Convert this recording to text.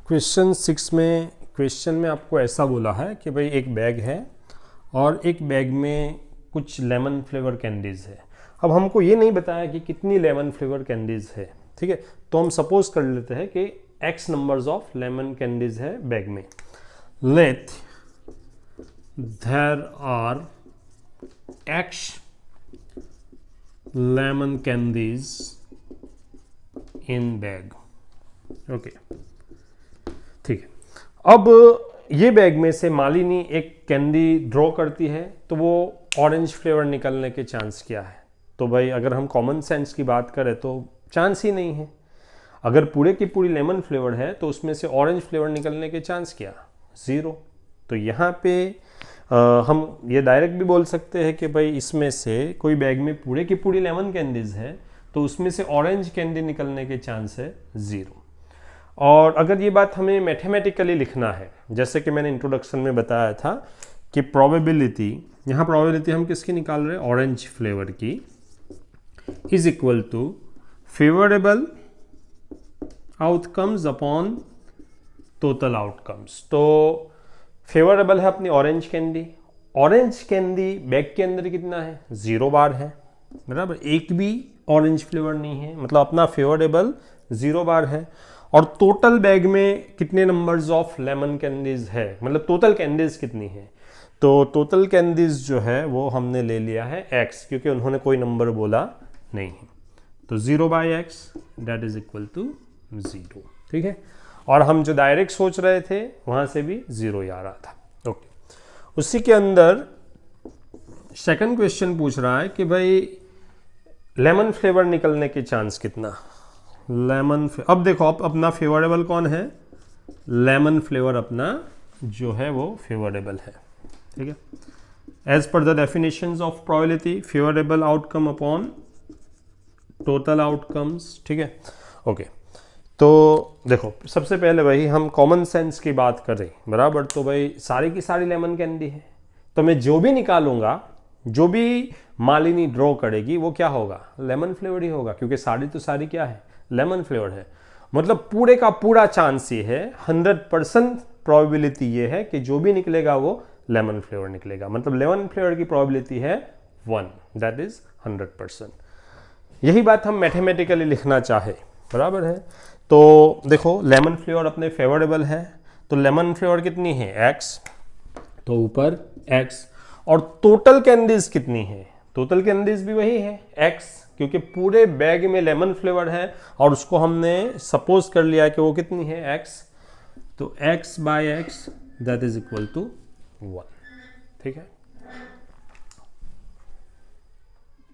Question में आपको ऐसा बोला है कि भाई एक बैग है और एक बैग में कुछ लेमन फ्लेवर कैंडीज़ है। अब हमको ये नहीं बताया कि कितनी लेमन फ्लेवर कैंडीज़ है, ठीक है। तो हम सपोज कर लेते हैं कि x numbers of lemon candies है बैग में। Let there are x lemon candies in bag. Okay, ठीक है। अब ये बैग में से मालिनी एक कैंडी ड्रॉ करती है तो वो ऑरेंज फ्लेवर निकलने के चांस क्या है? तो भाई अगर हम कॉमन सेंस की बात करें तो चांस ही नहीं है। अगर पूरे की पूरी लेमन फ्लेवर है तो उसमें से ऑरेंज फ्लेवर निकलने के चांस क्या? 0। तो यहाँ पे हम ये डायरेक्ट भी बोल सकते हैं कि भाई इसमें से कोई बैग में पूरे की पूरी लेमन कैंडीज है तो उसमें से ऑरेंज कैंडी निकलने के चांस है 0। और अगर ये बात हमें मैथमेटिकली लिखना है, जैसे कि मैंने इंट्रोडक्शन में बताया था कि प्रोबेबिलिटी, यहाँ प्रोबेबिलिटी हम किसकी निकाल रहे हैं? ऑरेंज फ्लेवर की, is equal to favourable outcomes upon total outcomes. तो फेवरेबल है अपनी orange candy. Orange candy bag के अंदर कितना है? 0 बार है, बराबर। एक भी ऑरेंज फ्लेवर नहीं है, मतलब अपना फेवरेबल 0 बार है। और टोटल बैग में कितने नंबर्स ऑफ लेमन कैंडीज है, मतलब टोटल कैंडीज कितनी है? तो टोटल कैंडीज जो है वो हमने ले लिया है x, क्योंकि उन्होंने कोई नंबर बोला नहीं है। तो 0/x that is equal to 0, ठीक है। और हम जो डायरेक्ट सोच रहे थे वहां से भी 0 ही आ रहा था। ओके, उसी के अंदर सेकंड क्वेश्चन पूछ रहा है कि भाई लेमन फ्लेवर निकलने के चांस कितना? अब देखो, अब अपना फेवरेबल कौन है? लेमन फ्लेवर अपना जो है वो फेवरेबल है, ठीक है। As per the definitions of probability, favourable outcome upon total outcomes, ठीक है। ओके, तो देखो सबसे पहले भाई हम कॉमन सेंस की बात कर रहे, बराबर। तो भाई सारी की सारी लेमन कैंडी है, तो मैं जो भी निकालूंगा, जो भी मालिनी ड्रॉ करेगी वो क्या होगा? लेमन फ्लेवर ही होगा, क्योंकि सारी तो सारी क्या है? लेमन फ्लेवर है। मतलब पूरे का पूरा चांस ये है, 100% प्रोबेबिलिटी ये है कि जो भी निकलेगा वो लेमन फ्लेवर निकलेगा। मतलब लेमन फ्लेवर की प्रोबेबिलिटी है 1, दैट इज 100%। यही बात हम मैथमेटिकली लिखना चाहे, बराबर है। तो देखो लेमन फ्लेवर अपने फेवरेबल है, तो लेमन फ्लेवर कितनी है? x, तो ऊपर x। और टोटल कैंडीज कितनी है? टोटल कैंडीज भी वही है x, क्योंकि पूरे बैग में लेमन फ्लेवर है और उसको हमने सपोज कर लिया कि वो कितनी है? x। तो x/x that is equal to 1, ठीक है।